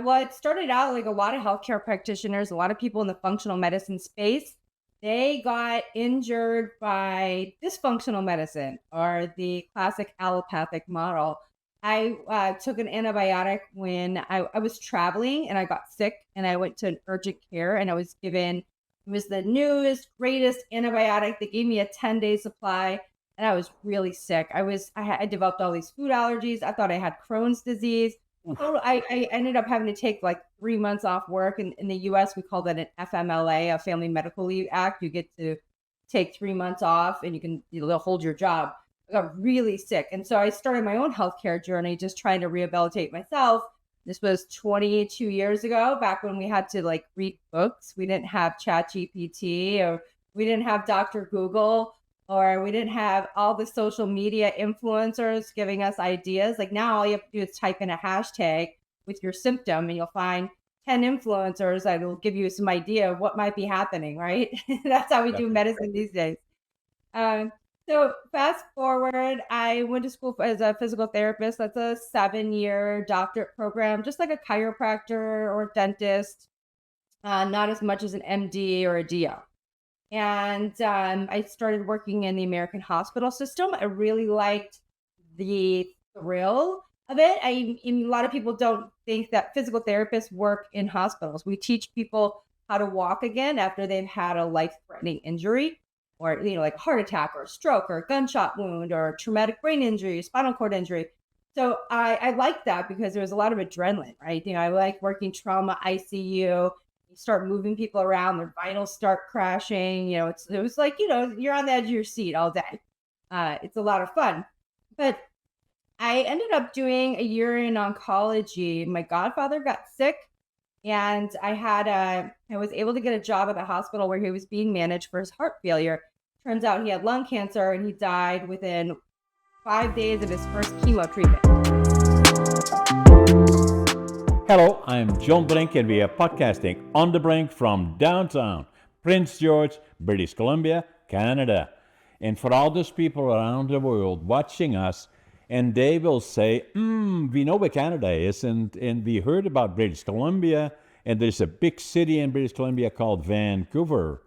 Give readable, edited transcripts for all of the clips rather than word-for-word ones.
well, it started out like a lot of healthcare practitioners, a lot of people in the functional medicine space, they got injured by dysfunctional medicine or the classic allopathic model. I took an antibiotic when I was traveling and I got sick and I went to an urgent care and I was given, it was the newest, greatest antibiotic. They gave me a 10-day supply and I was really sick. I developed all these food allergies. I thought I had Crohn's disease. Oh, I ended up having to take like 3 months off work. In the US, we call that an FMLA, a Family Medical Leave Act. You get to take 3 months off and they'll hold your job. I got really sick. And so I started my own healthcare journey, just trying to rehabilitate myself. This was 22 years ago, back when we had to like read books. We didn't have Chat GPT, or we didn't have Dr. Google, or we didn't have all the social media influencers giving us ideas. Like now all you have to do is type in a hashtag with your symptom and you'll find 10 influencers that will give you some idea of what might be happening, right? That's how we do medicine these days. So fast forward, I went to school as a physical therapist. That's a 7-year doctorate program, just like a chiropractor or dentist, not as much as an MD or a DO. And I started working in the American hospital system. I really liked the thrill of it. A lot of people don't think that physical therapists work in hospitals. We teach people how to walk again after they've had a life-threatening injury, or like a heart attack or a stroke or a gunshot wound or a traumatic brain injury, spinal cord injury. So I liked that because there was a lot of adrenaline, right? I like working trauma ICU. You start moving people around, their vitals start crashing. It was like, you're on the edge of your seat all day. It's a lot of fun. But I ended up doing a year in oncology. My godfather got sick and I was able to get a job at the hospital where he was being managed for his heart failure. Turns out he had lung cancer and he died within 5 days of his first chemo treatment. Hello, I'm John Brink and we are podcasting on the Brink from downtown Prince George, British Columbia, Canada. And for all those people around the world watching us, and they will say, we know where Canada is, and we heard about British Columbia, and there's a big city in British Columbia called Vancouver.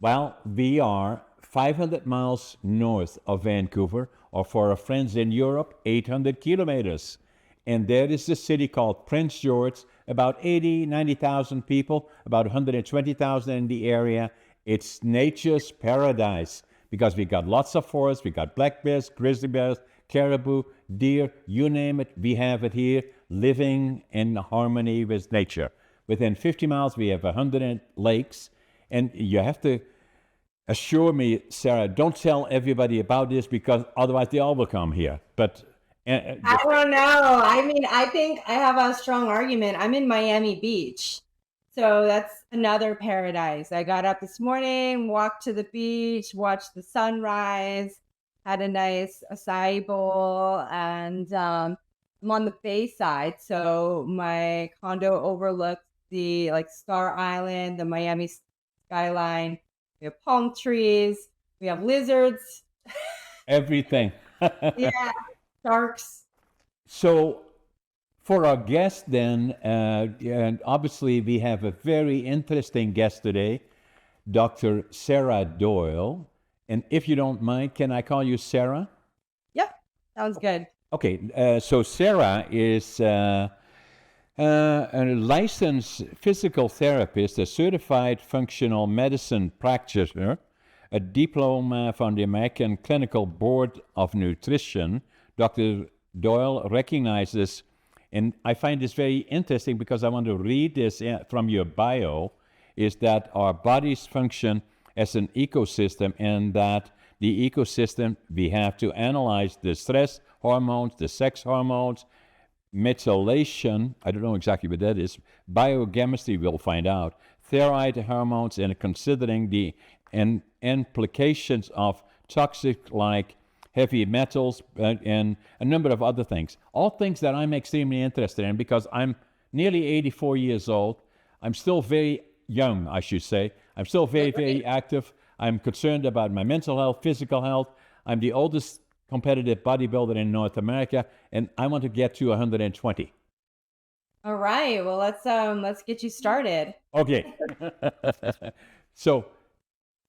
Well, we are 500 miles north of Vancouver, or for our friends in Europe, 800 kilometers. And there is a city called Prince George, about 80, 90,000 people, about 120,000 in the area. It's nature's paradise because we got lots of forests, we got black bears, grizzly bears, caribou, deer, you name it, we have it here, living in harmony with nature. Within 50 miles, we have 100 lakes, and you have to assure me, Sarah, don't tell everybody about this because otherwise they all will come here. But I don't know. I think I have a strong argument. I'm in Miami Beach. So that's another paradise. I got up this morning, walked to the beach, watched the sunrise, had a nice acai bowl, and I'm on the bay side. So my condo overlooks the Star Island, the Miami skyline. We have palm trees. We have lizards. Everything. Yeah, sharks. So for our guest then, and obviously we have a very interesting guest today, Dr. Sarah Doyle. And if you don't mind, can I call you Sarah? Yep, sounds good. Okay, so Sarah is a licensed physical therapist, a certified functional medicine practitioner, a diploma from the American Clinical Board of Nutrition. Dr. Doyle recognizes, and I find this very interesting because I want to read this from your bio, is that our bodies function as an ecosystem, and that the ecosystem, we have to analyze the stress hormones, the sex hormones, methylation, I don't know exactly what that is, biochemistry we'll find out, thyroid hormones, and considering the implications of toxic like heavy metals and a number of other things. All things that I'm extremely interested in because I'm nearly 84 years old. I'm still very young, I should say. I'm still very, very active. I'm concerned about my mental health, physical health. I'm the oldest competitive bodybuilder in North America, and I want to get to 120. All right. Well, let's get you started. Okay. So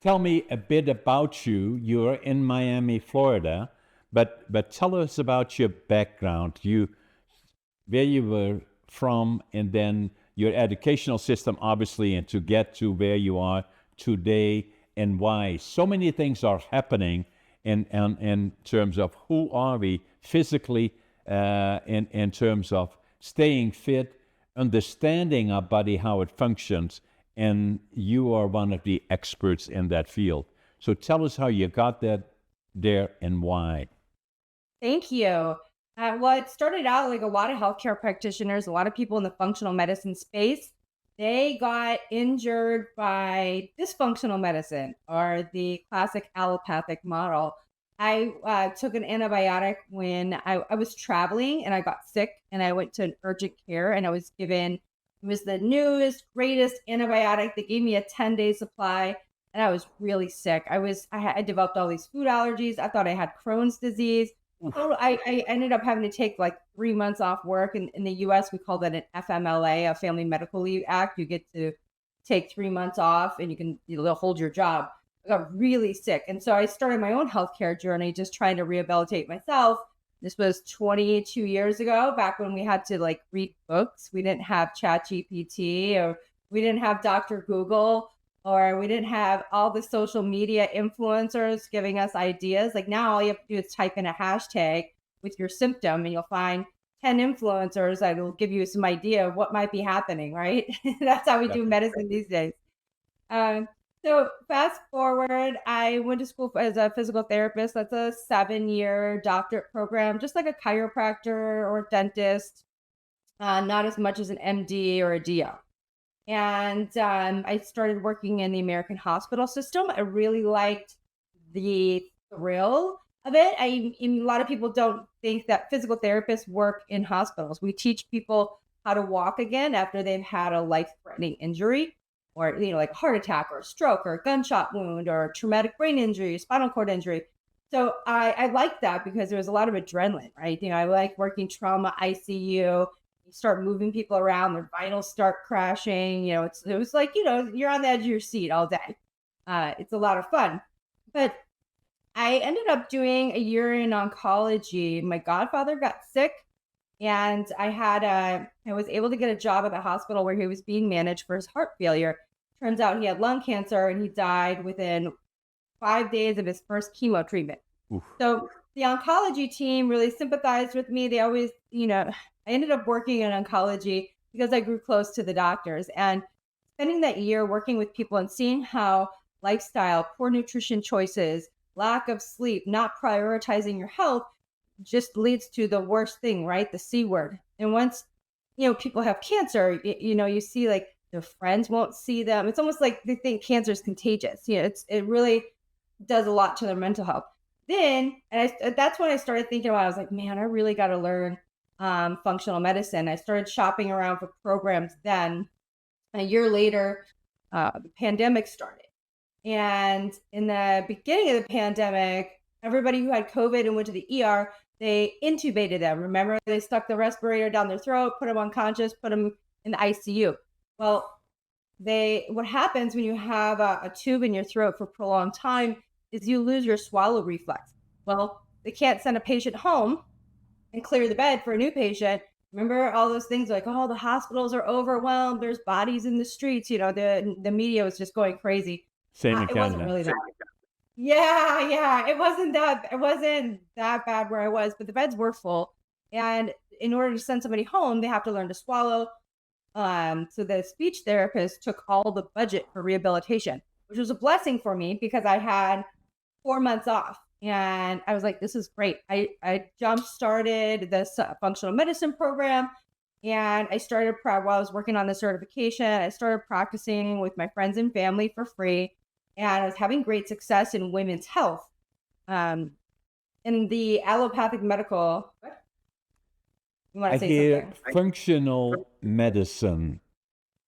tell me a bit about you. You're in Miami, Florida, but tell us about your background. Where you were from, and then your educational system, obviously, and to get to where you are today, and why so many things are happening in terms of who are we physically, in terms of staying fit, understanding our body, how it functions, and you are one of the experts in that field. So tell us how you got that there and why. Thank you. Well, it started out like a lot of healthcare practitioners, a lot of people in the functional medicine space. They got injured by dysfunctional medicine or the classic allopathic model. I took an antibiotic when I was traveling and I got sick and I went to an urgent care and I was given, it was the newest, greatest antibiotic. They gave me a 10-day supply and I was really sick. I developed all these food allergies. I thought I had Crohn's disease. Oof. Oh, I ended up having to take like 3 months off work. In the US, we call that an FMLA, a Family Medical Leave Act. You get to take 3 months off and they'll hold your job. I got really sick. And so I started my own healthcare journey, just trying to rehabilitate myself. This was 22 years ago, back when we had to like read books. We didn't have Chat GPT or we didn't have Dr. Google or we didn't have all the social media influencers giving us ideas. Like now, all you have to do is type in a hashtag with your symptom, and you'll find 10 influencers that will give you some idea of what might be happening, right? That's how we do Definitely. medicine these days. Um, so fast forward, I went to school as a physical therapist. That's a 7-year doctorate program, just like a chiropractor or dentist, not as much as an MD or a DO. And I started working in the American hospital system. I really liked the thrill of it. A lot of people don't think that physical therapists work in hospitals. We teach people how to walk again after they've had a life-threatening injury, or like a heart attack, or a stroke, or a gunshot wound, or a traumatic brain injury, spinal cord injury. So I like that because there was a lot of adrenaline, right? I like working trauma ICU. You start moving people around, their vitals start crashing. It was like, you're on the edge of your seat all day. It's a lot of fun. But I ended up doing a year in oncology. My godfather got sick, and I was able to get a job at the hospital where he was being managed for his heart failure. Turns out he had lung cancer, and he died within 5 days of his first chemo treatment. Oof. So the oncology team really sympathized with me. They always, I ended up working in oncology because I grew close to the doctors, and spending that year working with people and seeing how lifestyle, poor nutrition choices, lack of sleep, not prioritizing your health just leads to the worst thing, right? The C word. And once, people have cancer, you see like their friends won't see them. It's almost like they think cancer is contagious. It really does a lot to their mental health. That's when I started thinking about, I was like, man, I really got to learn functional medicine. I started shopping around for programs then. A year later, the pandemic started. And in the beginning of the pandemic, everybody who had COVID and went to the ER, they intubated them. Remember, they stuck the respirator down their throat, put them unconscious, put them in the ICU. Well, what happens when you have a tube in your throat for prolonged time is you lose your swallow reflex. Well, they can't send a patient home and clear the bed for a new patient. Remember all those things like, oh, the hospitals are overwhelmed. There's bodies in the streets. The media was just going crazy. Same in It wasn't Canada. really that. Yeah. It wasn't that bad where I was, but the beds were full. And in order to send somebody home, they have to learn to swallow. So the speech therapist took all the budget for rehabilitation, which was a blessing for me because I had 4 months off. And I was like, this is great. I jump started this functional medicine program. And I started while I was working on the certification, I started practicing with my friends and family for free. And I was having great success in women's health. In the allopathic medical, what? You want I to say hear something? functional medicine,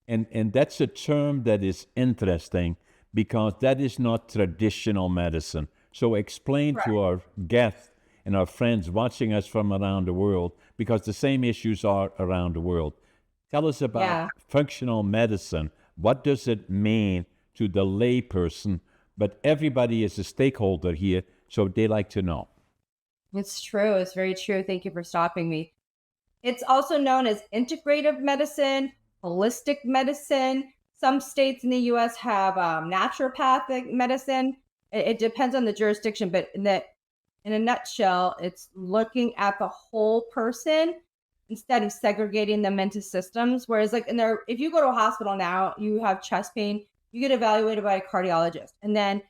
and that's a term that is interesting because that is not traditional medicine. So explain to Correct. our guests and our friends watching us from around the world, because the same issues are around the world. Tell us about Yeah. functional medicine. What does it mean to the layperson? But everybody is a stakeholder here, so they like to know. It's true. It's very true. Thank you for stopping me. It's also known as integrative medicine, holistic medicine. Some states in the US have naturopathic medicine. It depends on the jurisdiction, but in a nutshell, it's looking at the whole person instead of segregating them into systems. Whereas, like, if you go to a hospital now, you have chest pain, you get evaluated by a cardiologist, and then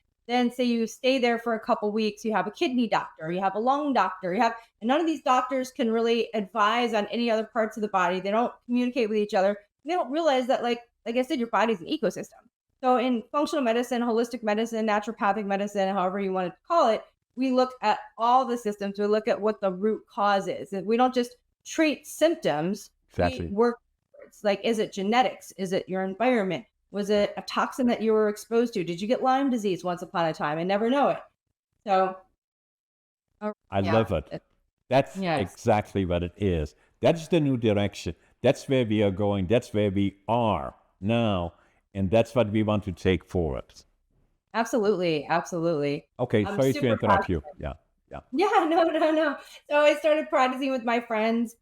say you stay there for a couple weeks, you have a kidney doctor, you have a lung doctor, and none of these doctors can really advise on any other parts of the body. They don't communicate with each other. They don't realize that, like I said, your body's an ecosystem. So in functional medicine, holistic medicine, naturopathic medicine, however you want to call it, we look at all the systems. We look at what the root cause is. And we don't just treat symptoms. Exactly. We work towards, like, is it genetics? Is it your environment? Was it a toxin that you were exposed to? Did you get Lyme disease once upon a time and never know it? So, I yeah. love it. That's Yes. exactly what it is. That's the new direction. That's where we are going. That's where we are now. And that's what we want to take forward. Absolutely. Absolutely. Okay, I'm sorry to super interrupt you. passionate. Yeah, yeah. Yeah, no. So I started practicing with my friends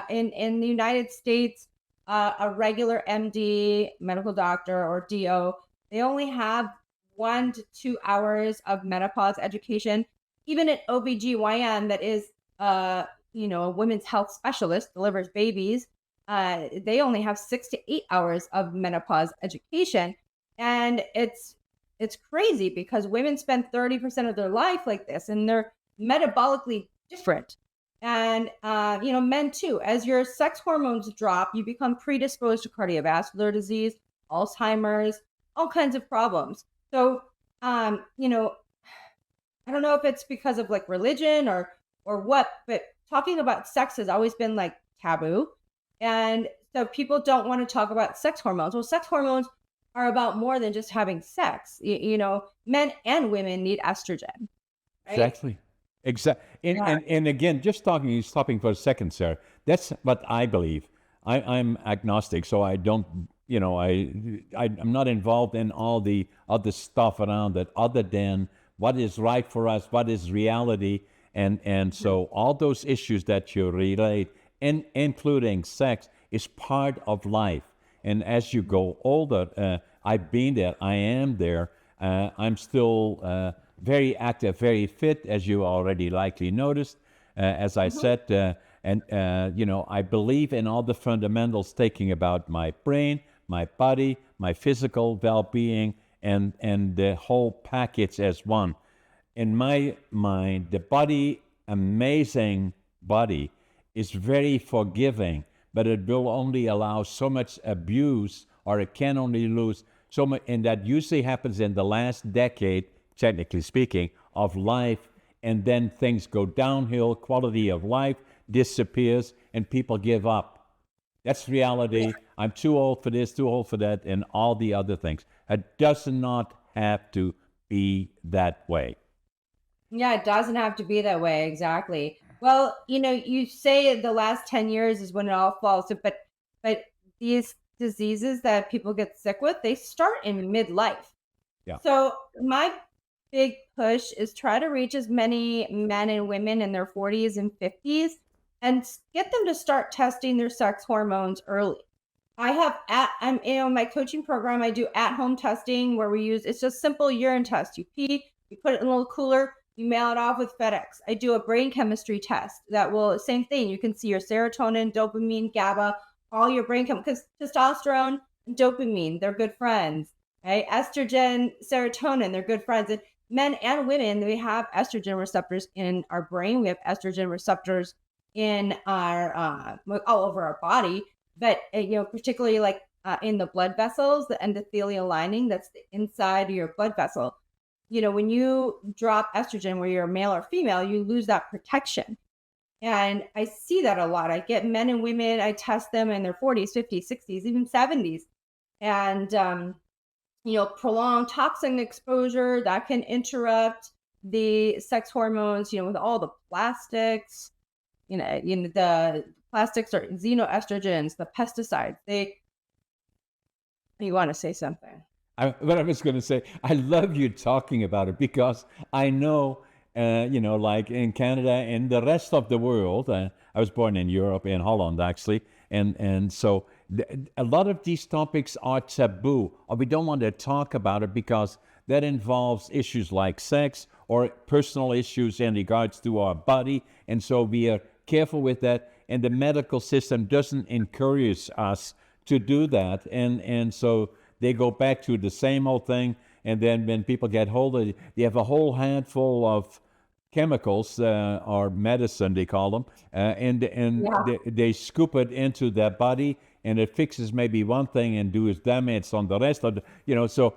in the United States. A regular MD, medical doctor, or DO, they only have 1 to 2 hours of menopause education. Even an OBGYN that is, a women's health specialist, delivers babies, they only have 6 to 8 hours of menopause education. And it's crazy because women spend 30% of their life like this, and they're metabolically different. And men too. As your sex hormones drop, you become predisposed to cardiovascular disease, Alzheimer's, all kinds of problems. So, I don't know if it's because of, like, religion or what, but talking about sex has always been, like, taboo. And so people don't want to talk about sex hormones. Well, sex hormones are about more than just having sex. Men and women need estrogen, right? Exactly. Exactly. And, Yeah. and again, just stopping for a second, sir. That's what I believe. I'm agnostic, so I don't, I'm not involved in all the other stuff around it, other than what is right for us, what is reality, and so all those issues that you relate, including sex, is part of life. And as you go older, I've been there, I am there. I'm still very active, very fit, as you already likely noticed. As I said, I believe in all the fundamentals, taking about my brain, my body, my physical well-being, and the whole package as one. In my mind, the body, amazing body, is very forgiving, but it will only allow so much abuse, or it can only lose so much, and that usually happens in the last decade, technically speaking, of life, and then things go downhill, quality of life disappears, and people give up. That's reality. I'm too old for this, too old for that, and all the other things. It does not have to be that way. Yeah, it doesn't have to be that way. Exactly. Well, you say the last 10 years is when it all falls, but these diseases that people get sick with, they start in midlife. Yeah. So my big push is try to reach as many men and women in their 40s and 50s and get them to start testing their sex hormones early. I'm my coaching program, I do at-home testing where it's just simple urine test. You pee, you put it in a little cooler, you mail it off with FedEx. I do a brain chemistry test that will, same thing. You can see your serotonin, dopamine, GABA, all your brain because testosterone and dopamine, they're good friends, right? Estrogen, serotonin, they're good friends. And men and women, we have estrogen receptors in our brain. We have estrogen receptors in our all over our body, but particularly like in the blood vessels, the endothelial lining, that's the inside of your blood vessel. When you drop estrogen, where you're male or female, you lose that protection. And I see that a lot. I get men and women, I test them in their 40s, 50s, 60s, even 70s. And, prolonged toxin exposure that can interrupt the sex hormones, with all the plastics, the plastics are xenoestrogens, the pesticides. You want to say something? What I was going to say, I love you talking about it because I know, like in Canada and the rest of the world. I was born in Europe, in Holland, actually, and so a lot of these topics are taboo, or we don't want to talk about it because that involves issues like sex or personal issues in regards to our body, and so we are careful with that. And the medical system doesn't encourage us to do that, and so they go back to the same old thing. And then when people get hold of it, they have a whole handful of chemicals or medicine, they call them, and Yeah. they scoop it into their body, and it fixes maybe one thing and does damage on the rest of the, so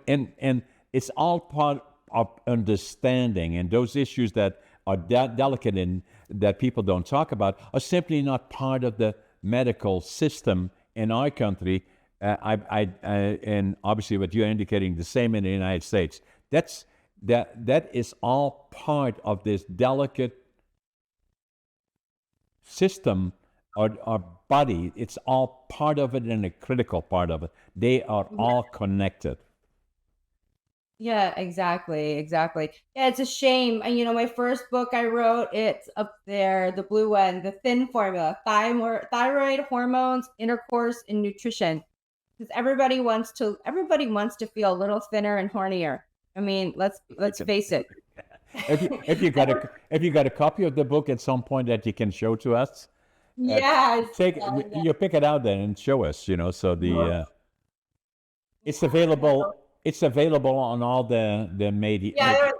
and it's all part of understanding, and those issues that are delicate and that people don't talk about are simply not part of the medical system in our country. And obviously, what you're indicating, the same in the United States. That is all part of this delicate system or body. It's all part of it and a critical part of it. They are all connected. Yeah, exactly. Yeah, it's a shame. And my first book I wrote, it's up there, the blue one, The Thin Formula, thyroid hormones, intercourse, and nutrition. Because everybody wants to feel a little thinner and hornier. I mean, let's face it. If you got a copy of the book at some point that you can show to us, Yes. you pick it out then and show us. So it's available. It's available on all the media. Yeah,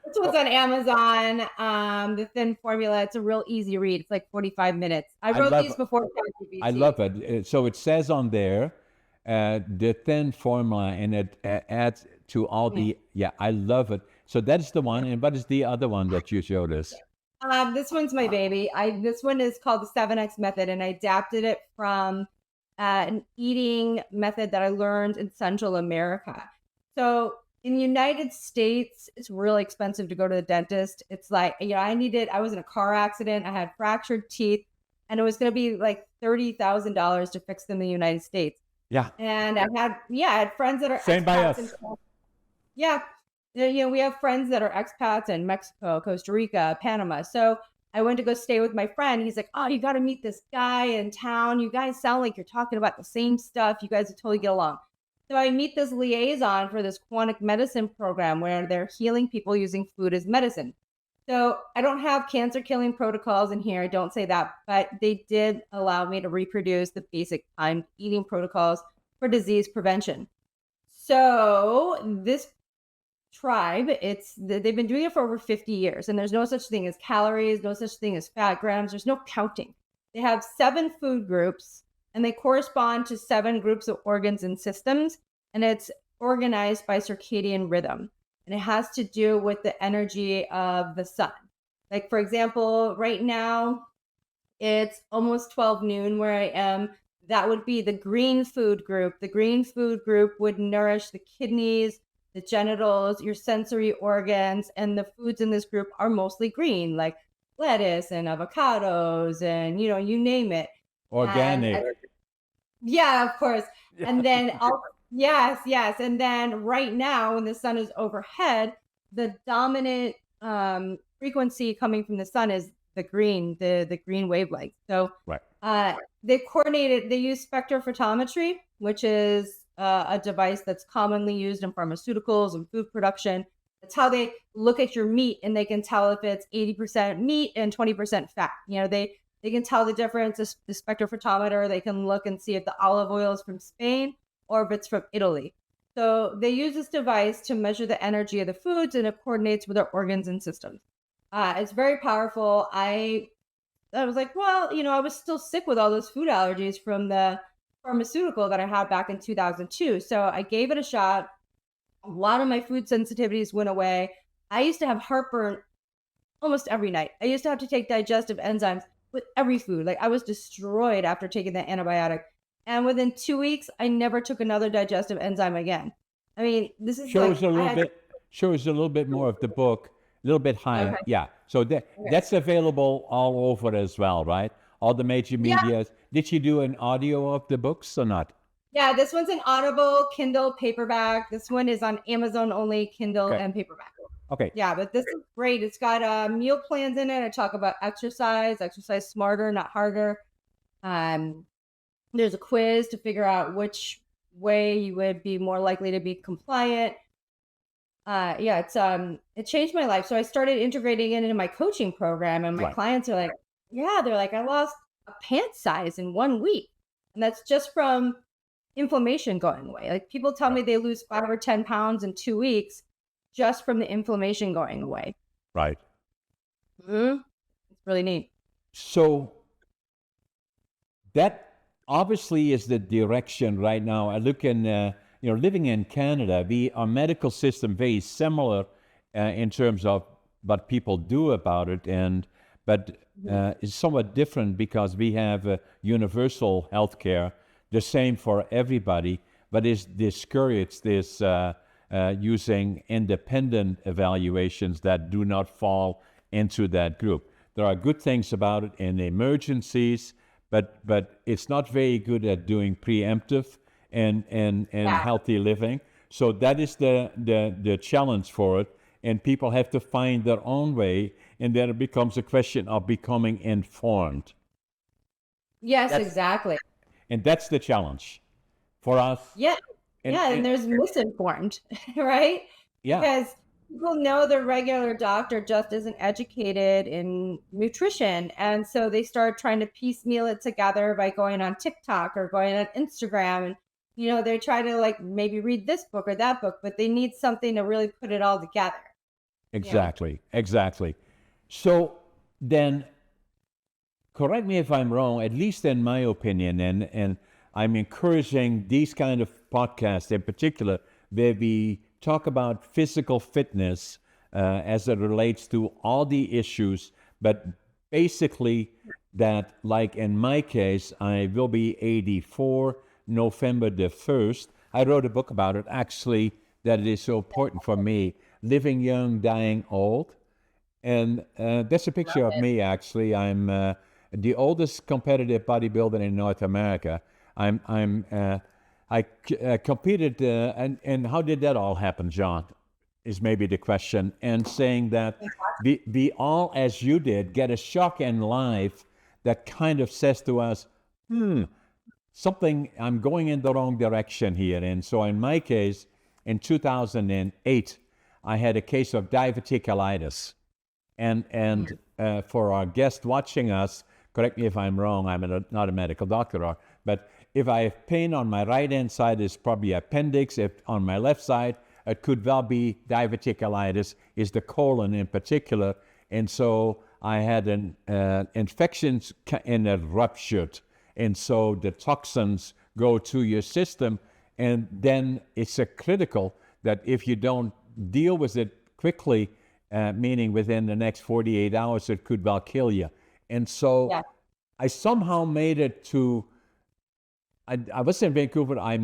this was on Amazon. The Thin Formula. It's a real easy read. It's like 45 minutes. I wrote these before ChatGPT. I love it. So it says on there, the Thin Formula, and it adds to all the. Yeah, I love it. So that's the one. And what is the other one that you showed us? This one's my baby. This one is called the 7X method, and I adapted it from an eating method that I learned in Central America. So in the United States, it's really expensive to go to the dentist. It's like, I was in a car accident. I had fractured teeth, and it was going to be like $30,000 to fix them in the United States. Yeah. And I had friends that are same by us. Yeah. We have friends that are expats in Mexico, Costa Rica, Panama. So I went to go stay with my friend. He's like, oh, you got to meet this guy in town. You guys sound like you're talking about the same stuff. You guys would totally get along. So I meet this liaison for this quantic medicine program where they're healing people using food as medicine. So I don't have cancer killing protocols in here. I don't say that, but they did allow me to reproduce the basic timed eating protocols for disease prevention. So this tribe, they've been doing it for over 50 years, and there's no such thing as calories, no such thing as fat grams. There's no counting. They have 7 food groups, and they correspond to 7 groups of organs and systems, and it's organized by circadian rhythm. And it has to do with the energy of the sun. Like, for example, right now, it's almost 12 noon where I am. That would be the green food group. The green food group would nourish the kidneys, the genitals, your sensory organs, and the foods in this group are mostly green, like lettuce and avocados and, you name it. Organic. Yeah, of course. And then, yes. And then right now, when the sun is overhead, the dominant frequency coming from the sun is the green, the green wavelength. So right. They use spectrophotometry, which is a device that's commonly used in pharmaceuticals and food production. It's how they look at your meat, and they can tell if it's 80% meat and 20% fat. They can tell the difference. The spectrophotometer, they can look and see if the olive oil is from Spain or if it's from Italy. So they use this device to measure the energy of the foods, and it coordinates with their organs and systems. It's very powerful. I was like, well, I was still sick with all those food allergies from the pharmaceutical that I had back in 2002. So I gave it a shot. A lot of my food sensitivities went away. I used to have heartburn almost every night. I used to have to take digestive enzymes with every food. Like, I was destroyed after taking that antibiotic. And within 2 weeks, I never took another digestive enzyme again. I mean, this is shows a little bit more of the book, a little bit higher. Okay. Yeah. So that's available all over as well, right? all the major Yeah. media. Did you do an audio of the books or not? Yeah, this one's an Audible, Kindle, paperback. This one is on Amazon only, Kindle Okay. and paperback. Okay. Yeah, but this is great. It's got meal plans in it. I talk about exercise smarter, not harder. There's a quiz to figure out which way you would be more likely to be compliant. Yeah, it changed my life. So I started integrating it into my coaching program, and my Right. clients are like, yeah, they're like, I lost a pant size in 1 week. And that's just from inflammation going away. Like people tell me they lose 5 or 10 pounds in 2 weeks just from the inflammation going away. Right. It's really neat. So that obviously is the direction right now. I look in, living in Canada, our medical system very similar in terms of what people do about it, but it's somewhat different because we have universal health care, the same for everybody, but it's discouraged this using independent evaluations that do not fall into that group. There are good things about it in emergencies, but it's not very good at doing preemptive and healthy living. So that is the challenge for it, and people have to find their own way, and then it becomes a question of becoming informed. Yes, exactly. And that's the challenge for us. Yeah. And there's misinformed, right? Yeah. Because people know their regular doctor just isn't educated in nutrition. And so they start trying to piecemeal it together by going on TikTok or going on Instagram. And, they try to like maybe read this book or that book, but they need something to really put it all together. Exactly. So then, correct me if I'm wrong, at least in my opinion, and I'm encouraging these kind of podcasts in particular, where we talk about physical fitness as it relates to all the issues, but basically that, like in my case, I will be 84 November the 1st. I wrote a book about it, actually, that it is so important for me, Living Young, Dying Old. And that's a picture of me, actually. I'm the oldest competitive bodybuilder in North America. I competed, and how did that all happen, John? Is maybe the question. And saying that we all, as you did, get a shock in life that kind of says to us, something, I'm going in the wrong direction here. And so in my case, in 2008, I had a case of diverticulitis. And for our guest watching us, correct me if I'm wrong, I'm not a medical doctor, but if I have pain on my right-hand side, it's probably appendix. If on my left side, it could well be diverticulitis, is the colon in particular. And so I had an infection and it ruptured. And so the toxins go to your system. And then it's critical that if you don't deal with it quickly, meaning within the next 48 hours, it could well kill you. And so I somehow made it to, I was in Vancouver. I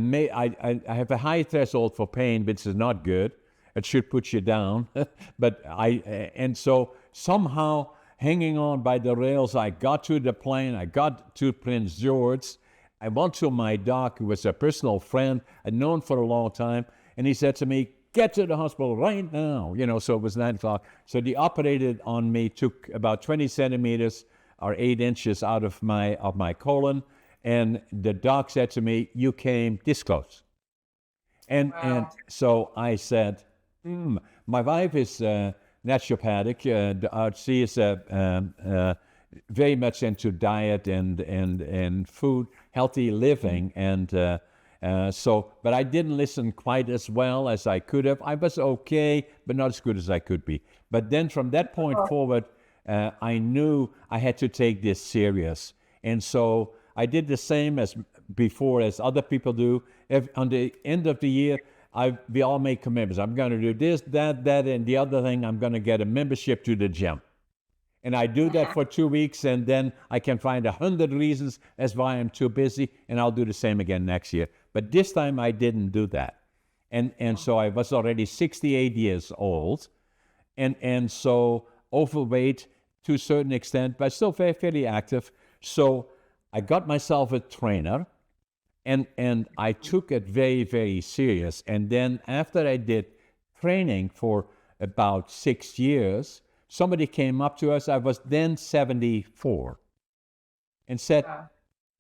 have a high threshold for pain, which is not good. It should put you down. And so somehow hanging on by the rails, I got to the plane. I got to Prince George. I went to my doc, who was a personal friend I'd known for a long time. And he said to me, get to the hospital right now. So it was 9 o'clock. So they operated on me, took about 20 centimeters or 8 inches out of my colon. And the doc said to me, you came this close. And so I said, my wife is naturopathic. She is very much into diet and food, healthy living. And but I didn't listen quite as well as I could have. I was okay, but not as good as I could be. But then from that point forward, I knew I had to take this serious. And so I did the same as before as other people do. On the end of the year, we all make commitments. I'm going to do this, that, and the other thing. I'm going to get a membership to the gym. And I do that for 2 weeks, and then I can find 100 reasons as why I'm too busy, and I'll do the same again next year. But this time I didn't do that. And so I was already 68 years old, and so overweight to a certain extent, but still very, fairly active. So I got myself a trainer, and I took it very, very serious. And then after I did training for about 6 years, somebody came up to us. I was then 74, and said, Wow.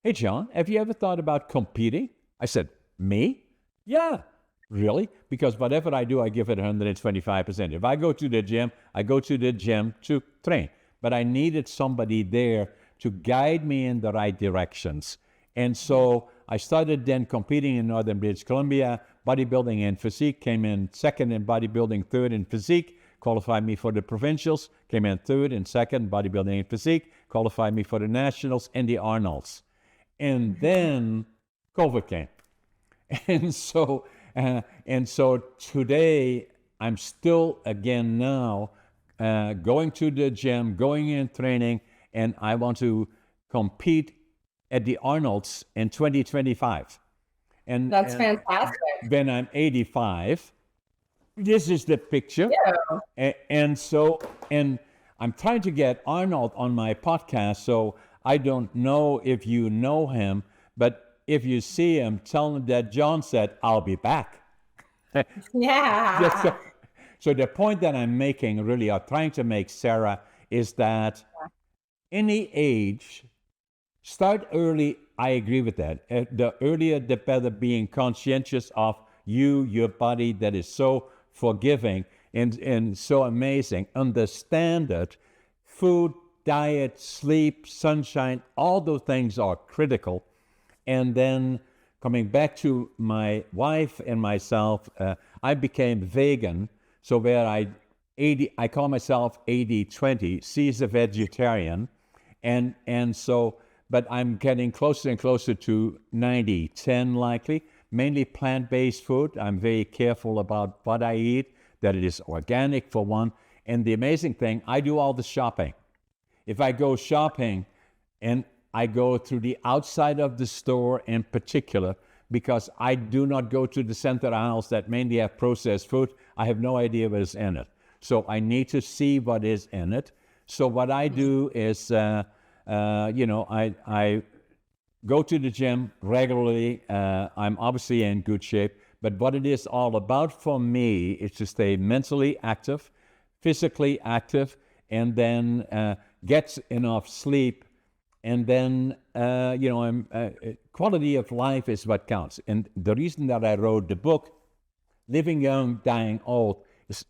"Hey, John, have you ever thought about competing?" I said, "Me? Yeah." "Really?" Because whatever I do, I give it 125%. If I go to the gym, I go to the gym to train. But I needed somebody there to guide me in the right directions. And so I started then competing in Northern British Columbia, bodybuilding and physique, came in second in bodybuilding, third in physique, qualified me for the provincials, came in third and second bodybuilding and physique, qualified me for the nationals and the Arnolds. And then COVID came. And so today I'm still again now going to the gym, going in training, and I want to compete at the Arnolds in 2025. And, That's and fantastic. when I'm 85, this is the picture. Yeah. And I'm trying to get Arnold on my podcast, so I don't know if you know him, but if you see him, tell him that John said, "I'll be back." Yeah. So the point that I'm making, really, or trying to make, Sarah, is that any age, start early. I agree with that. The earlier, the better, being conscientious of you, your body that is so forgiving and so amazing. Understand that food, diet, sleep, sunshine, all those things are critical. And then coming back to my wife and myself, I became vegan. So where I call myself 80-20. She's a vegetarian, and so, but I'm getting closer and closer to 90-10 likely. Mainly plant-based food. I'm very careful about what I eat, that it is organic for one. And the amazing thing, I do all the shopping. If I go shopping, and I go through the outside of the store in particular, because I do not go to the center aisles that mainly have processed food. I have no idea what is in it. So I need to see what is in it. So what I do is, I go to the gym regularly. I'm obviously in good shape. But what it is all about for me is to stay mentally active, physically active, and then get enough sleep. And then, quality of life is what counts. And the reason that I wrote the book, Living Young, Dying Old,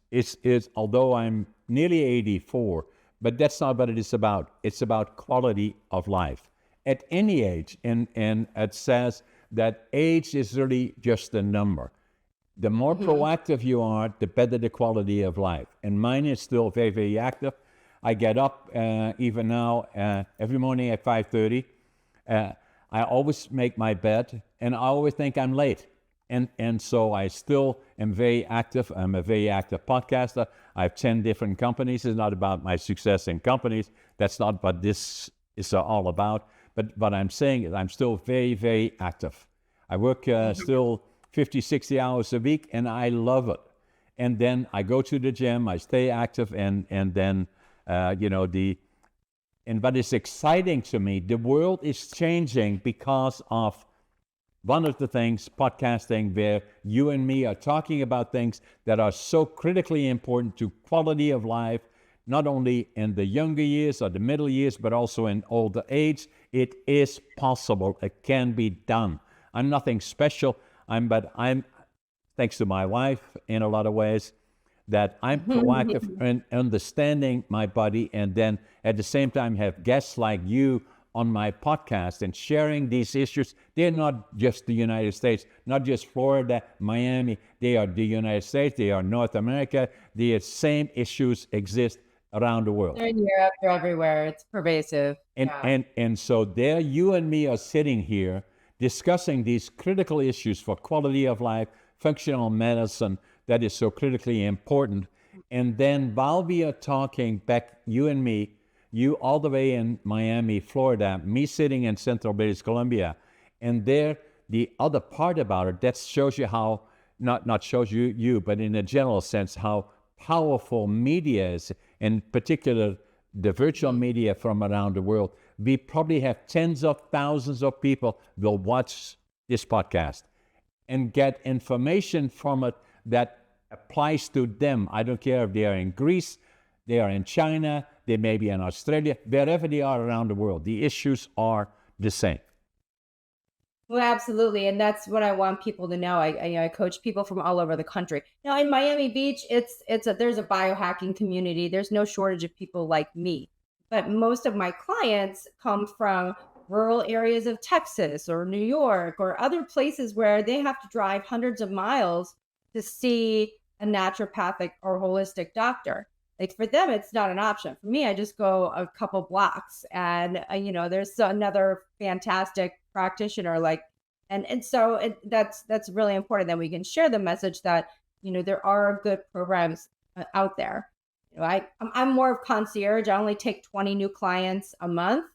is although I'm nearly 84, but that's not what it is about. It's about quality of life at any age. And it says that age is really just a number. The more proactive you are, the better the quality of life. And mine is still very, very active. I get up even now every morning at 5:30. I always make my bed, and I always think I'm late. And so I still am very active. I'm a very active podcaster. I have 10 different companies. It's not about my success in companies. That's not what this is all about. But what I'm saying is I'm still very, very active. I work still 50, 60 hours a week, and I love it. And then I go to the gym. I stay active, and then and what is exciting to me, the world is changing because of one of the things, podcasting, where you and me are talking about things that are so critically important to quality of life, not only in the younger years or the middle years, but also in older age. It is possible. It can be done. I'm nothing special. But I'm, thanks to my wife in a lot of ways, that I'm proactive in understanding my body, and then at the same time have guests like you on my podcast and sharing these issues. They're not just the United States, not just Florida, Miami. They are the United States. They are North America. The same issues exist around the world. They're in Europe, they're everywhere. It's pervasive. And so there you and me are sitting here discussing these critical issues for quality of life, functional medicine, that is so critically important. And then while we are talking back, you and me, you all the way in Miami, Florida, me sitting in Central British Columbia, and there, the other part about it, that shows you how, not shows you, but in a general sense, how powerful media is, in particular, the virtual media from around the world. we probably have tens of thousands of people will watch this podcast and get information from it that applies to them. I don't care if they are in Greece, they are in China, they may be in Australia, wherever they are around the world. The issues are the same. Well, absolutely, and that's what I want people to know. I coach people from all over the country. Now in Miami Beach, there's a biohacking community. There's no shortage of people like me, but most of my clients come from rural areas of Texas or New York or other places where they have to drive hundreds of miles to see a naturopathic or holistic doctor. Like for them, it's not an option. For me, I just go a couple blocks, and there's another fantastic practitioner. That's really important that we can share the message that there are good programs out there. I'm more of concierge. I only take 20 new clients a month.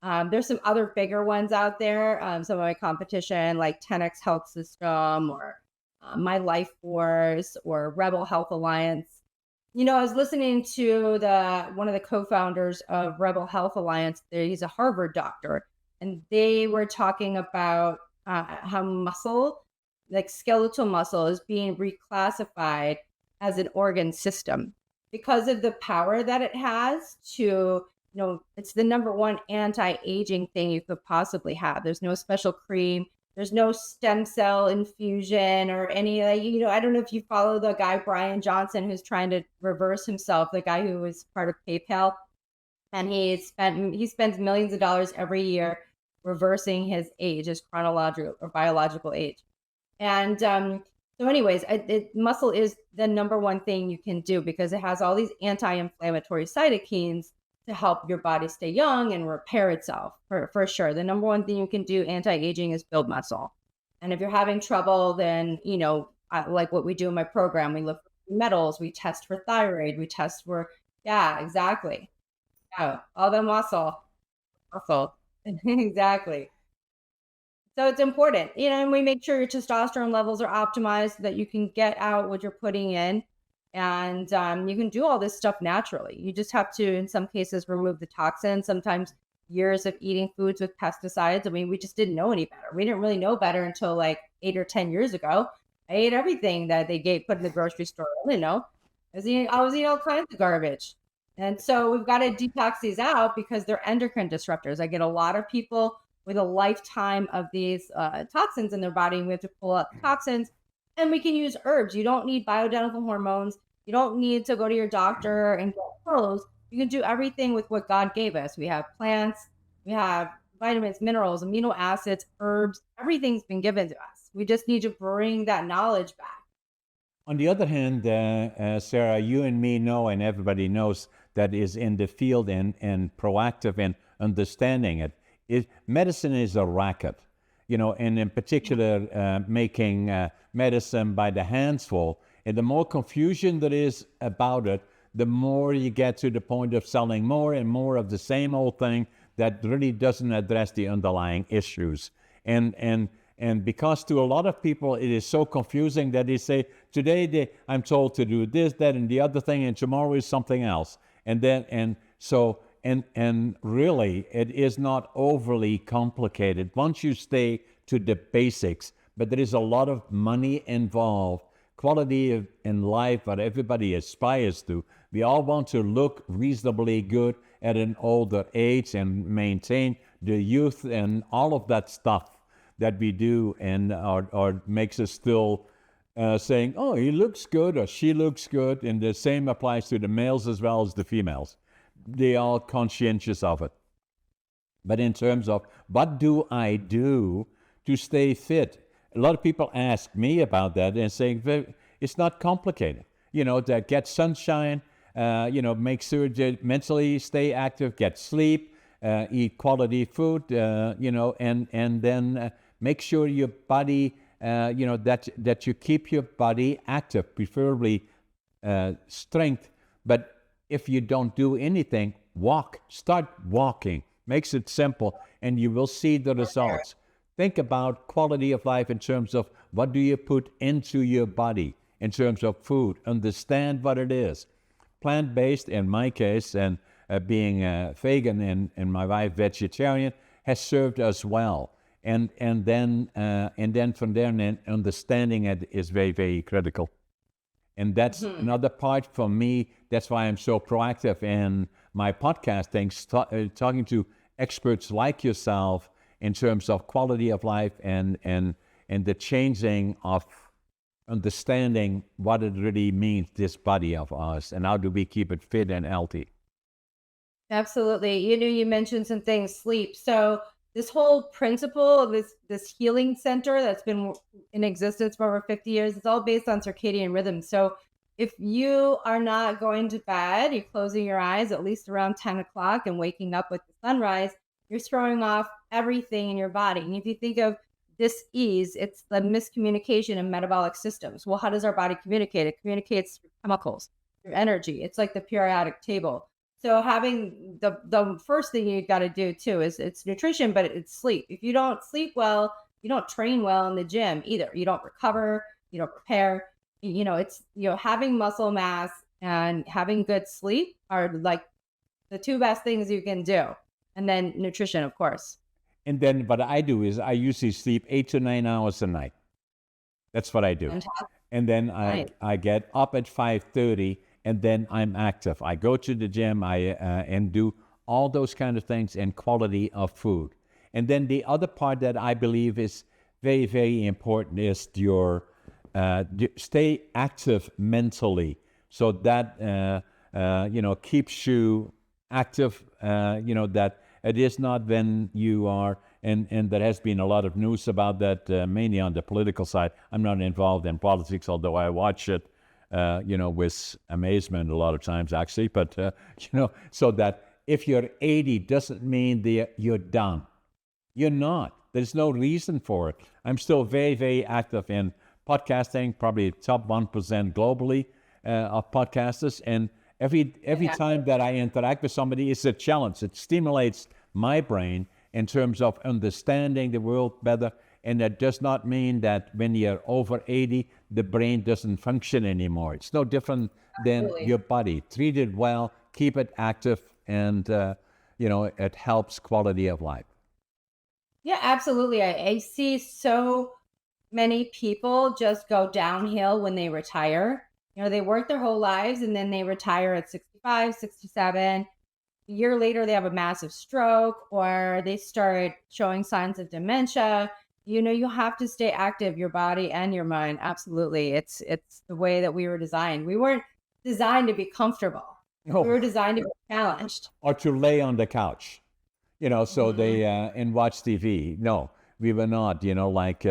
There's some other bigger ones out there. Some of my competition, like 10X Health System or My Life Force or Rebel Health Alliance. I was listening to one of the co-founders of Rebel Health Alliance. He's a Harvard doctor, and they were talking about how muscle, like skeletal muscle, is being reclassified as an organ system because of the power that it has to, it's the number one anti-aging thing you could possibly have. There's no special cream. There's no stem cell infusion or any, I don't know if you follow the guy, Brian Johnson, who's trying to reverse himself, the guy who was part of PayPal. And he spends millions of dollars every year reversing his age, his chronological or biological age. And so anyways, muscle is the number one thing you can do because it has all these anti-inflammatory cytokines to help your body stay young and repair itself, for sure. The number one thing you can do anti-aging is build muscle. And if you're having trouble, then, like what we do in my program, we look for metals, we test for thyroid, we test for, yeah, exactly. Yeah, all the muscle. Exactly. So it's important, and we make sure your testosterone levels are optimized so that you can get out what you're putting in. And you can do all this stuff naturally. You just have to, in some cases, remove the toxins. Sometimes years of eating foods with pesticides. I mean, we just didn't know any better. We didn't really know better until like 8 or 10 years ago. I ate everything that they put in the grocery store. I didn't know. I was eating all kinds of garbage. And so we've got to detox these out because they're endocrine disruptors. I get a lot of people with a lifetime of these toxins in their body, and we have to pull out the toxins. And we can use herbs. You don't need bioidentical hormones. You don't need to go to your doctor and get pills. You can do everything with what God gave us. We have plants, we have vitamins, minerals, amino acids, herbs. Everything's been given to us. We just need to bring that knowledge back. On the other hand, Sarah, you and me know, and everybody knows that is in the field and proactive in understanding it, medicine is a racket. And in particular, making medicine by the handful. And the more confusion there is about it, the more you get to the point of selling more and more of the same old thing that really doesn't address the underlying issues. And because to a lot of people, it is so confusing that they say, today I'm told to do this, that, and the other thing, and tomorrow is something else. And really, it is not overly complicated once you stay to the basics, but there is a lot of money involved, quality in life that everybody aspires to. We all want to look reasonably good at an older age and maintain the youth and all of that stuff that we do, and or makes us still saying, oh, he looks good or she looks good, and the same applies to the males as well as the females. They are conscientious of it. But in terms of what do I do to stay fit? A lot of people ask me about that and saying it's not complicated. To get sunshine, make sure to mentally stay active, get sleep, eat quality food, and then make sure your body, that you keep your body active, preferably strength. But if you don't do anything, start walking. Makes it simple, and you will see the results. Think about quality of life in terms of what do you put into your body in terms of food. Understand what it is. Plant-based, in my case, and being vegan and my wife vegetarian has served us well. And then from there, and understanding it is very, very critical. And that's another part for me. That's why I'm so proactive in my podcasting, talking to experts like yourself in terms of quality of life and the changing of understanding what it really means, this body of ours, and how do we keep it fit and healthy. Absolutely. You mentioned some things, sleep. So this whole principle of this healing center that's been in existence for over 50 years, it's all based on circadian rhythm. So if you are not going to bed, you're closing your eyes at least around 10 o'clock and waking up with the sunrise, you're throwing off everything in your body. And if you think of dis-ease, it's the miscommunication in metabolic systems. Well, how does our body communicate? It communicates through chemicals, through energy. It's like the periodic table. So having the first thing you got to do too is it's nutrition, but it's sleep. If you don't sleep well, you don't train well in the gym either. You don't recover, you don't prepare. It's having muscle mass and having good sleep are like the two best things you can do. And then nutrition, of course. And then what I do is I usually sleep 8 to 9 hours a night. That's what I do. Fantastic. And then Nice. I get up at 5:30, and then I'm active. I go to the gym, and do all those kind of things, and quality of food. And then the other part that I believe is very, very important is your stay active mentally, so that keeps you active. That it is not when you are, and there has been a lot of news about that, mainly on the political side. I'm not involved in politics, although I watch it, with amazement a lot of times, actually. But, so that if you're 80 doesn't mean that you're done. You're not. There's no reason for it. I'm still very, very active in podcasting, probably top 1% globally of podcasters. And every time that I interact with somebody, it's a challenge. It stimulates my brain in terms of understanding the world better. And that does not mean that when you're over 80, the brain doesn't function anymore. It's no different than Absolutely. your body. Treat it well, keep it active, and it helps quality of life. Yeah, absolutely. I see so many people just go downhill when they retire. They work their whole lives and then they retire at 65, 67. A year later, they have a massive stroke or they start showing signs of dementia. You have to stay active, your body and your mind. Absolutely. It's the way that we were designed. We weren't designed to be comfortable. We were designed to be challenged. Or to lay on the couch, so they and watch TV. No, we were not. Like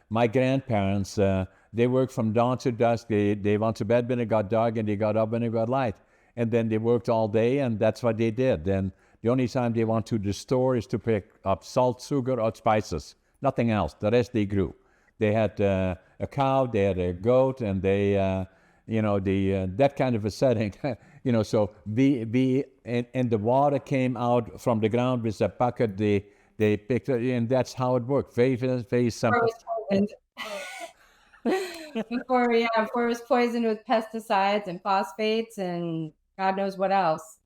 my grandparents, they worked from dawn to dusk. They went to bed when it got dark, and they got up when it got light. And then they worked all day, and that's what they did. Then the only time they went to the store is to pick up salt, sugar, or spices. Nothing else. The rest they grew. They had a cow, they had a goat, and they, that kind of a setting. So and the water came out from the ground with a bucket. They picked it, and that's how it worked. Very, very, very simple. Before it was poisoned with pesticides and phosphates and God knows what else.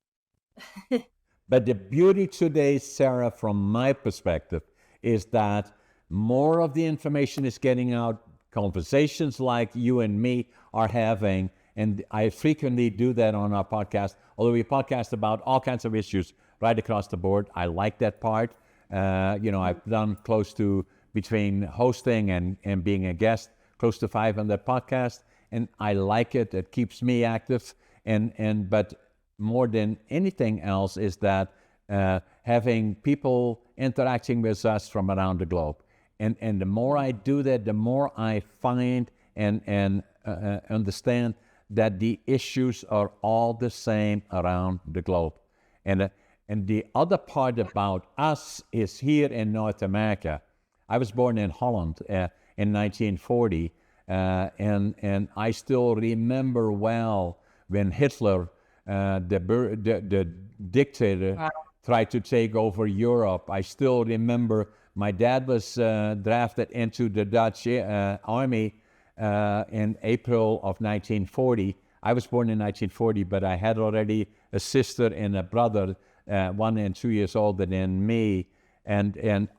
But the beauty today, Sarah, from my perspective, is that more of the information is getting out. Conversations like you and me are having, and I frequently do that on our podcast, although we podcast about all kinds of issues right across the board. I like that part. I've done close to, between hosting and being a guest, close to 500 podcasts, and I like it. It keeps me active. But more than anything else is that having people interacting with us from around the globe. And the more I do that, the more I find and understand that the issues are all the same around the globe. And the other part about us is here in North America. I was born in Holland in 1940, and I still remember well when Hitler, the dictator, Wow. tried to take over Europe. I still remember my dad was drafted into the Dutch army in April of 1940. I was born in 1940, but I had already a sister and a brother, 1 and 2 years older than me. And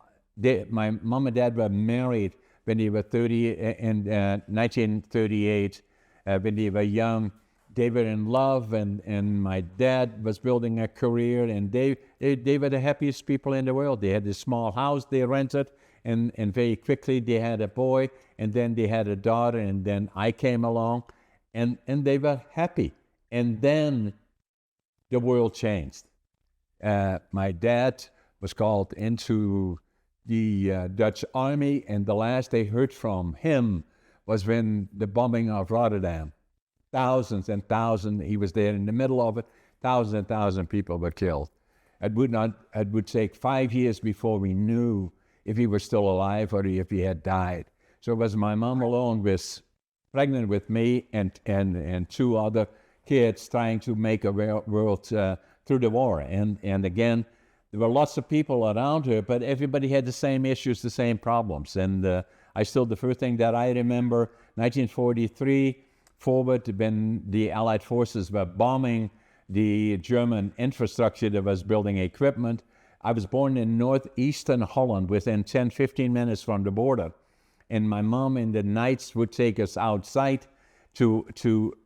my mom and dad were married when they were 30 in 1938. When they were young, they were in love, and my dad was building a career, and they were the happiest people in the world. They had this small house they rented, and very quickly they had a boy, and then they had a daughter, and then I came along, and they were happy. And then the world changed. My dad was called into the Dutch army, and the last they heard from him was when the bombing of Rotterdam. Thousands and thousands, he was there in the middle of it, thousands and thousands of people were killed. It would take 5 years before we knew if he was still alive or if he had died. So it was my mom alone, pregnant with me and 2 other kids, trying to make a world through the war. And again, there were lots of people around her, but everybody had the same issues, the same problems. And the first thing that I remember, 1943, forward when the Allied forces were bombing the German infrastructure that was building equipment. I was born in northeastern Holland, within 10, 15 minutes from the border. And my mom in the nights would take us outside to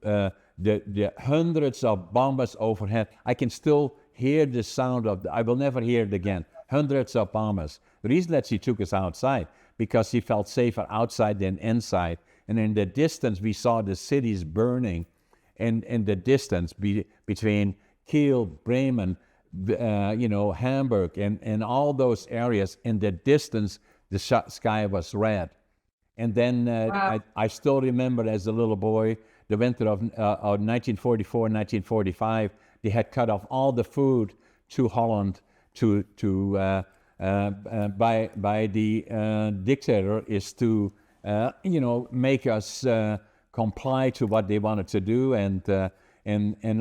the hundreds of bombers overhead. I can still hear the sound of I will never hear it again. Hundreds of bombers. The reason that she took us outside, because she felt safer outside than inside. And in the distance, we saw the cities burning. And in the distance between Kiel, Bremen, Hamburg, and all those areas, in the distance, the sky was red. And then Wow. I still remember as a little boy, the winter of 1944, 1945, they had cut off all the food to Holland by the dictator, is to make us comply to what they wanted to do, and a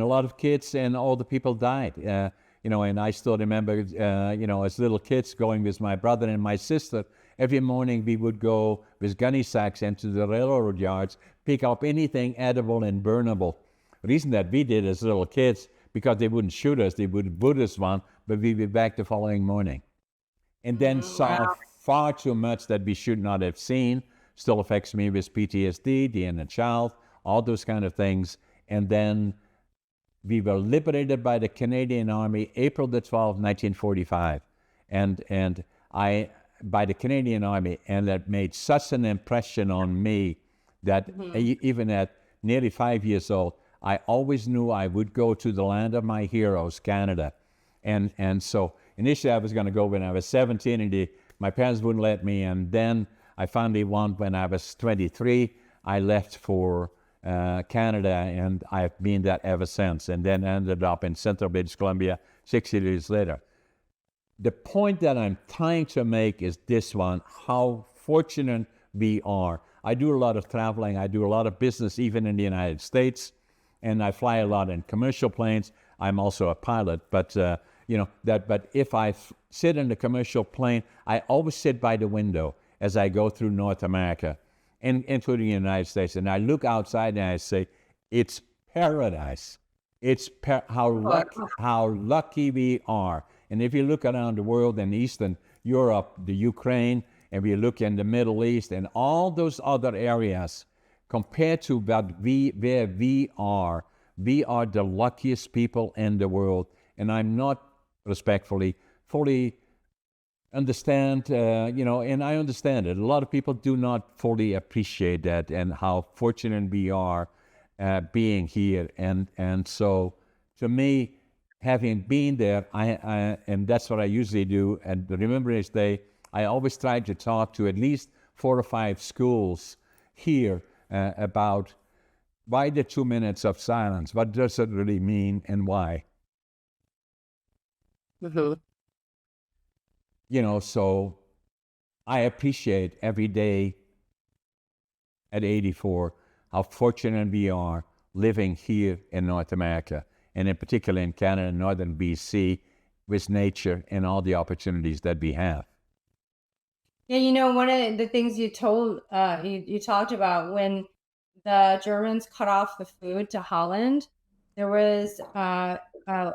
lot of kids and all the people died. And I still remember, as little kids going with my brother and my sister. Every morning we would go with gunny sacks into the railroad yards, pick up anything edible and burnable. The reason that we did as little kids, because they wouldn't shoot us, they would put us one, but we'd be back the following morning. And then saw Wow. far too much that we should not have seen. Still affects me with PTSD, the inner child, all those kind of things. And then we were liberated by the Canadian Army, April the 12th, 1945. And by the Canadian Army, and that made such an impression on me that even at nearly 5 years old, I always knew I would go to the land of my heroes, Canada. And so initially I was going to go when I was 17, and my parents wouldn't let me. And then I finally went when I was 23. I left for Canada, and I've been there ever since. And then ended up in Central British Columbia 60 years later. The point that I'm trying to make is this one: how fortunate we are. I do a lot of traveling. I do a lot of business, even in the United States, and I fly a lot in commercial planes. I'm also a pilot, but But if I sit in the commercial plane, I always sit by the window as I go through North America, including the United States, and I look outside and I say, "It's paradise. It's how lucky we are." And if you look around the world in Eastern Europe, the Ukraine, and we look in the Middle East and all those other areas, compared to where we are the luckiest people in the world. And I'm not respectfully fully understand, and I understand it. A lot of people do not fully appreciate that and how fortunate we are being here. And so, to me, having been there, and that's what I usually do. At the Remembrance Day, I always try to talk to at least 4 or 5 schools here about why the 2 minutes of silence. What does it really mean, and why? So I appreciate every day at 84 how fortunate we are living here in North America, and in particular in Canada and northern BC, with nature and all the opportunities that we have. Yeah, one of the things you talked about when the Germans cut off the food to Holland, there was a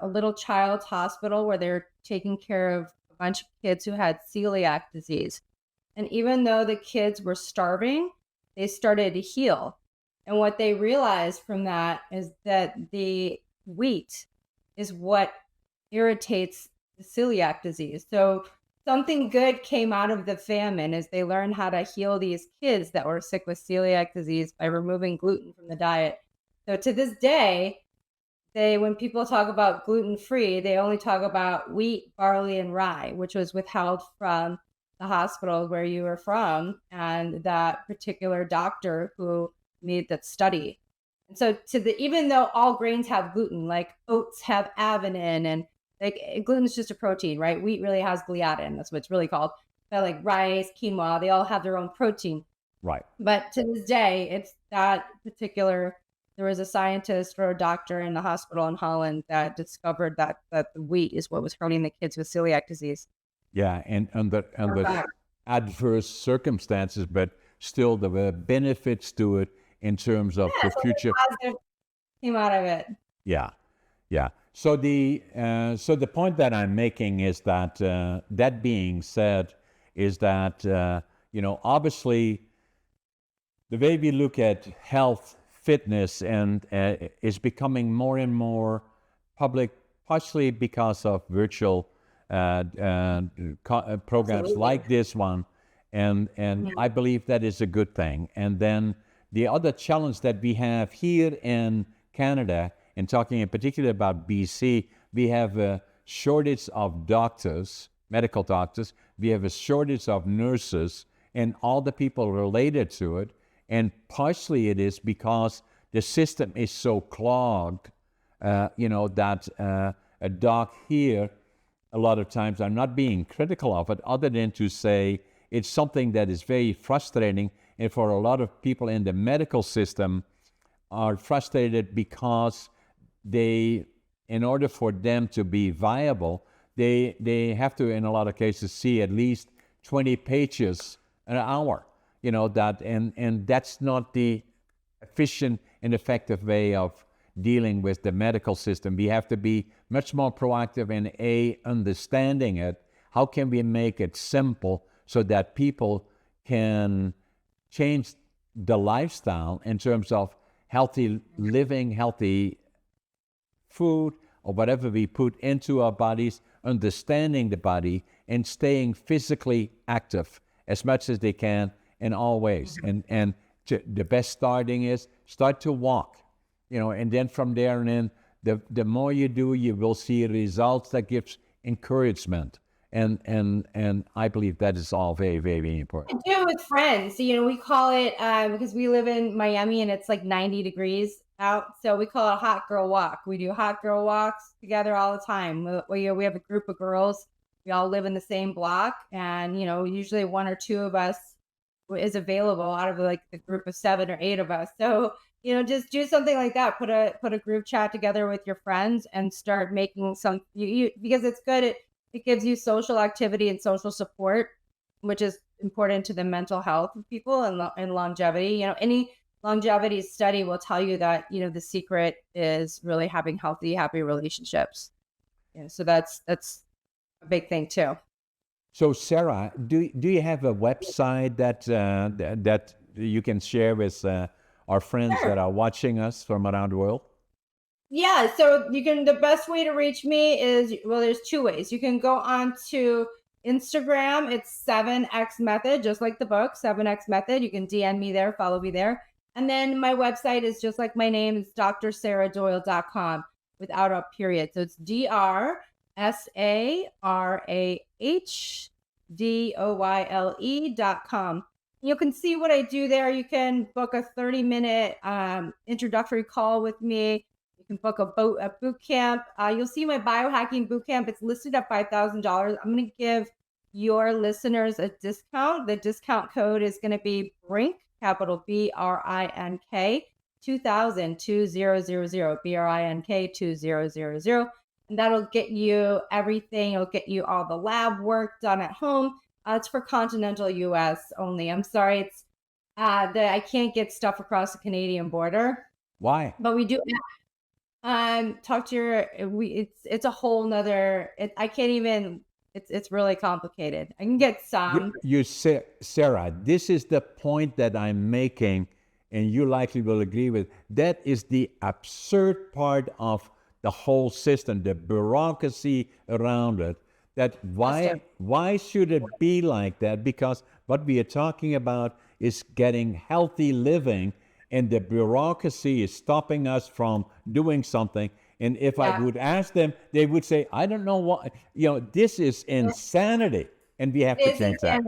little child's hospital where they're taking care of a bunch of kids who had celiac disease. And even though the kids were starving, they started to heal. And what they realized from that is that the wheat is what irritates the celiac disease. So something good came out of the famine as they learned how to heal these kids that were sick with celiac disease by removing gluten from the diet. So to this day, when people talk about gluten-free, they only talk about wheat, barley, and rye, which was withheld from the hospital where you were from and that particular doctor who made that study. And so even though all grains have gluten, like oats have avenin, and like gluten is just a protein, right? Wheat really has gliadin, that's what it's really called. But like rice, quinoa, they all have their own protein. Right. But to this day, it's that particular. There was a scientist or a doctor in the hospital in Holland that discovered that the wheat is what was hurting the kids with celiac disease. Yeah, and under adverse circumstances, but still there were benefits to it in terms of the future. Positive came out of it. Yeah, yeah. So the point that I'm making is that that being said, is that obviously the way we look at health, fitness, and is becoming more and more public, partially because of virtual programs like this one, and I believe that is a good thing. And then the other challenge that we have here in Canada, and talking in particular about BC, we have a shortage of doctors, medical doctors. We have a shortage of nurses and all the people related to it. And partially it is because the system is so clogged, that a doc here, a lot of times, I'm not being critical of it, other than to say it's something that is very frustrating. And for a lot of people in the medical system are frustrated because in order for them to be viable, they have to, in a lot of cases, see at least 20 pages an hour. And that's not the efficient and effective way of dealing with the medical system. We have to be much more proactive in understanding it. How can we make it simple so that people can change the lifestyle in terms of healthy living, healthy food, or whatever we put into our bodies, understanding the body, and staying physically active as much as they can in all ways. And the best starting is start to walk, and then from there and in, the more you do, you will see results that gives encouragement. And I believe that is all very, very important. Do it with friends. We call it, because we live in Miami and it's like 90 degrees out. So we call it a hot girl walk. We do hot girl walks together all the time. We have a group of girls. We all live in the same block, and, usually one or two of us is available out of like the group of 7 or 8 of us. So, just do something like that. Put a group chat together with your friends and start making some, because it's good. It gives you social activity and social support, which is important to the mental health of people and longevity. Any longevity study will tell you that, the secret is really having healthy, happy relationships. So that's a big thing too. So Sarah, do you have a website that you can share with our friends Sure. that are watching us from around the world? Yeah, so the best way to reach me is, well, there's 2 ways. You can go on to Instagram. It's 7X Method, just like the book, 7X Method. You can DM me there, follow me there. And then my website is just like my name. It's drsarahdoyle.com without a period. So it's DRSARAHDOYLE.com. You can see what I do there. You can book a 30-minute introductory call with me. You can book a boot camp. You'll see my biohacking boot camp. It's listed at $5,000. I'm going to give your listeners a discount. The discount code is going to be Brink, capital BRINK, 2000, 2000, BRINK 2000. And that'll get you everything. It'll get you all the lab work done at home. It's for continental US only. I'm sorry, that I can't get stuff across the Canadian border. Why? But we do talk to it's a whole nother, I can't even, it's really complicated. I can get some. Sarah, this is the point that I'm making, and you likely will agree with. That is the absurd part of the whole system, the bureaucracy around it. That why should it be like that? Because what we are talking about is getting healthy living, and the bureaucracy is stopping us from doing something. And if I would ask them, they would say, I don't know what, this is insanity. And we have to change that.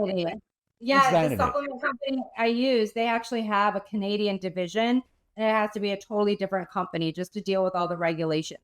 Yeah, Insanity. the supplement company I use, they actually have a Canadian division, and it has to be a totally different company just to deal with all the regulations.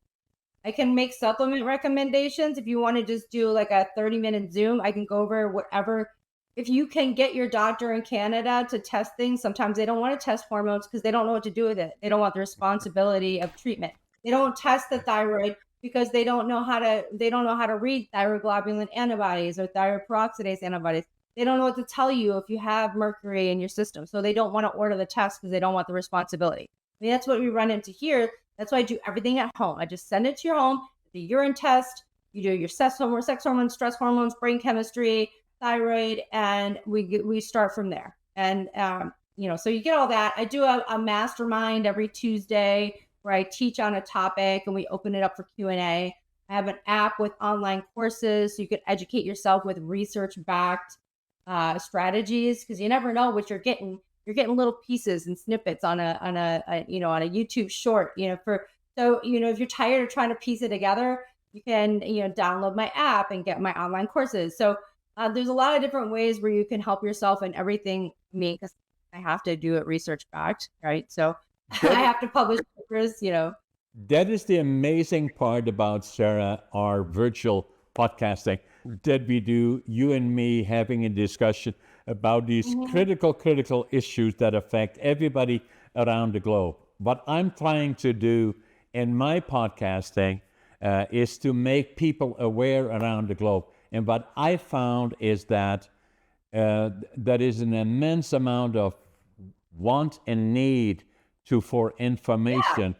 I can make supplement recommendations. If you want to just do like a 30-minute Zoom, I can go over whatever. If you can get your doctor in Canada to test things, sometimes they don't want to test hormones because they don't know what to do with it. They don't want the responsibility of treatment. They don't test the thyroid because they don't know how to read thyroid globulin antibodies or thyroid peroxidase antibodies. They don't know what to tell you if you have mercury in your system. So they don't want to order the test because they don't want the responsibility. I mean, that's what we run into here. That's why I do everything at home. I just send it to your home, the urine test, you do your sex hormones, stress hormones, brain chemistry, thyroid, and we start from there. And, so you get all that. I do a mastermind every Tuesday where I teach on a topic and we open it up for Q&A. I have an app with online courses so you can educate yourself with research-backed strategies, because you never know what you're getting. You're getting little pieces and snippets on a YouTube short, so if you're tired of trying to piece it together, you can, download my app and get my online courses. So there's a lot of different ways where you can help yourself in everything. Me, because I have to do it research backed, right? So I have to publish papers, That is the amazing part about, Sarah, our virtual podcasting that we do, you and me having a discussion about these critical issues that affect everybody around the globe. What I'm trying to do in my podcasting is to make people aware around the globe. And what I found is that there is an immense amount of want and need for information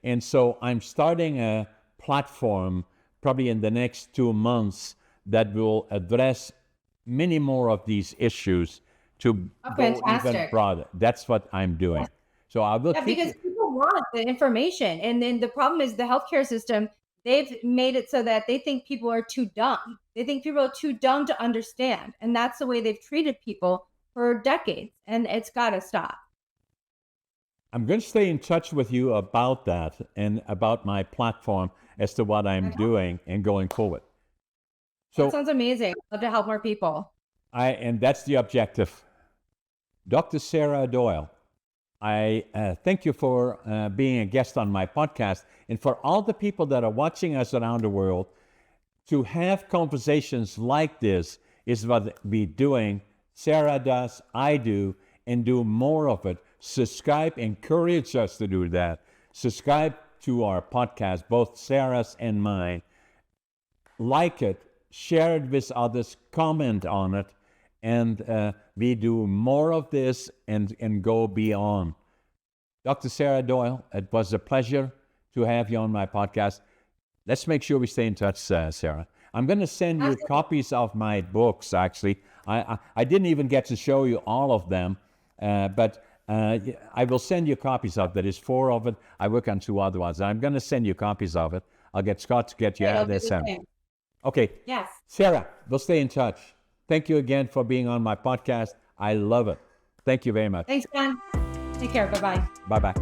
and so I'm starting a platform probably in the next 2 months that will address many more of these issues to go even broader. That's what I'm doing. So I will because people want the information. And then the problem is the healthcare system, they've made it so that they think people are too dumb. They think people are too dumb to understand. And that's the way they've treated people for decades. And it's got to stop. I'm going to stay in touch with you about that and about my platform as to what I'm doing and going forward. So that sounds amazing. I'd love to help more people. And that's the objective. Dr. Sarah Doyle, I thank you for being a guest on my podcast. And for all the people that are watching us around the world, to have conversations like this is what we're doing. Sarah does, I do, and do more of it. Subscribe, encourage us to do that. Subscribe to our podcast, both Sarah's and mine. Like it, share it with others, comment on it, and we do more of this and go beyond. Dr. Sarah Doyle, it was a pleasure to have you on my podcast. Let's make sure we stay in touch, Sarah. I'm going to send you copies of my books, actually. I didn't even get to show you all of them, but I will send you copies of it. There is 4 of it. I work on 2 other ones. I'm going to send you copies of it. I'll get Scott to get you out there. Okay. Yes. Sarah, we'll stay in touch. Thank you again for being on my podcast. I love it. Thank you very much. Thanks, John. Take care. Bye-bye. Bye-bye.